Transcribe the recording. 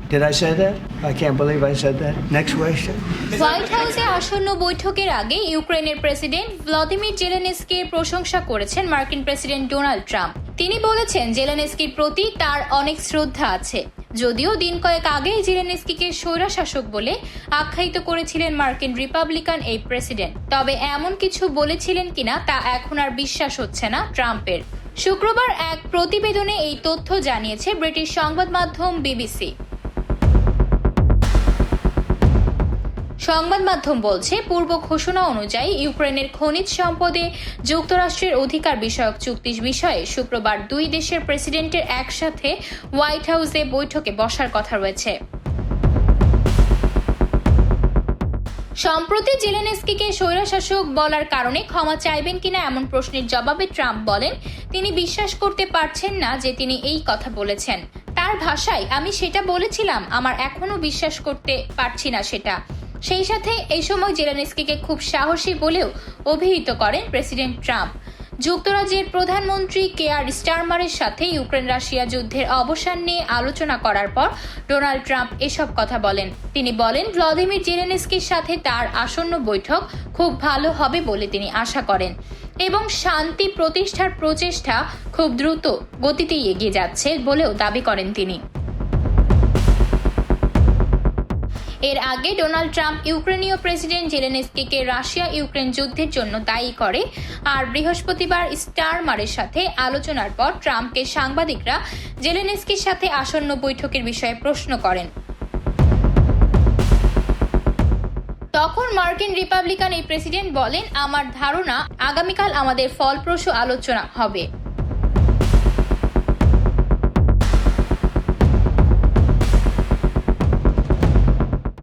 Did I say that? I can't believe I said that. Next question. White হাউসে আসন্ন বৈঠকের আগে ইউক্রেনের প্রেসিডেন্ট ভ্লাদিমির জেলেনস্কির প্রশংসা করেছেন মার্কিন প্রেসিডেন্ট ডোনাল্ড ট্রাম্প। তিনি বলেছেন জেলেনস্কির প্রতি তার অনেক শ্রদ্ধা আছে। যদিও দিন কয়েক আগেই জেলেনস্কিকে স্বৈরশাসক বলে আখ্যায়িত করেছিলেন মার্কিন রিপাবলিকান এই প্রেসিডেন্ট, তবে এমন কিছু বলেছিলেন কিনা তা এখন আর বিশ্বাস হচ্ছে না ট্রাম্পের। শুক্রবার এক প্রতিবেদনে এই তথ্য জানিয়েছে ব্রিটিশ সংবাদ মাধ্যম বিবিসি। সংবাদ মাধ্যম বলছে, পূর্ব ঘোষণা অনুযায়ী ইউক্রেনের খনিজ সম্পদে যুক্তরাষ্ট্রের অধিকার বিষয়ক চুক্তির বিষয়ে শুক্রবার দুই দেশের প্রেসিডেন্টের একসাথে হোয়াইট হাউসে বৈঠকে বসার কথা রয়েছে। সম্প্রতি জেলেনস্কিকে স্বৈরশাসক বলার কারণে ক্ষমা চাইবেন কিনা এমন প্রশ্নের জবাবে ট্রাম্প বলেন, তিনি বিশ্বাস করতে পারছেন না যে তিনি এই কথা বলেছেন। তার ভাষায়, আমি সেটা বলেছিলাম, আমার এখনো বিশ্বাস করতে পারছি না সেটা। সেই সাথে এই সময় জেলেনস্কিকে খুব সাহসী বলেও অভিহিত করেন প্রেসিডেন্ট ট্রাম্প। যুক্তরাজ্যের প্রধানমন্ত্রী কেয়ার স্টারমারের সাথে ইউক্রেন রাশিয়া যুদ্ধের অবসান নিয়ে আলোচনা করার পর ডোনাল্ড ট্রাম্প এসব কথা বলেন। তিনি বলেন, ভ্লাদিমির জেলেনস্কির সাথে তার আসন্ন বৈঠক খুব ভালো হবে বলে তিনি আশা করেন এবং শান্তি প্রতিষ্ঠার প্রচেষ্টা খুব দ্রুত গতিতে এগিয়ে যাচ্ছে বলেও দাবি করেন তিনি। এর আগে ডোনাল্ড ট্রাম্প ইউক্রেনীয় প্রেসিডেন্ট জেলেনস্কিকে রাশিয়া ইউক্রেন যুদ্ধের জন্য দায়ী করে, আর বৃহস্পতিবার স্টারমারের সাথে আলোচনার পর ট্রাম্পকে সাংবাদিকরা জেলেনস্কির সাথে আসন্ন বৈঠকের বিষয়ে প্রশ্ন করেন। তখন মার্কিন রিপাবলিকান এই প্রেসিডেন্ট বলেন, আমার ধারণা আগামীকাল আমাদের ফলপ্রসূ আলোচনা হবে।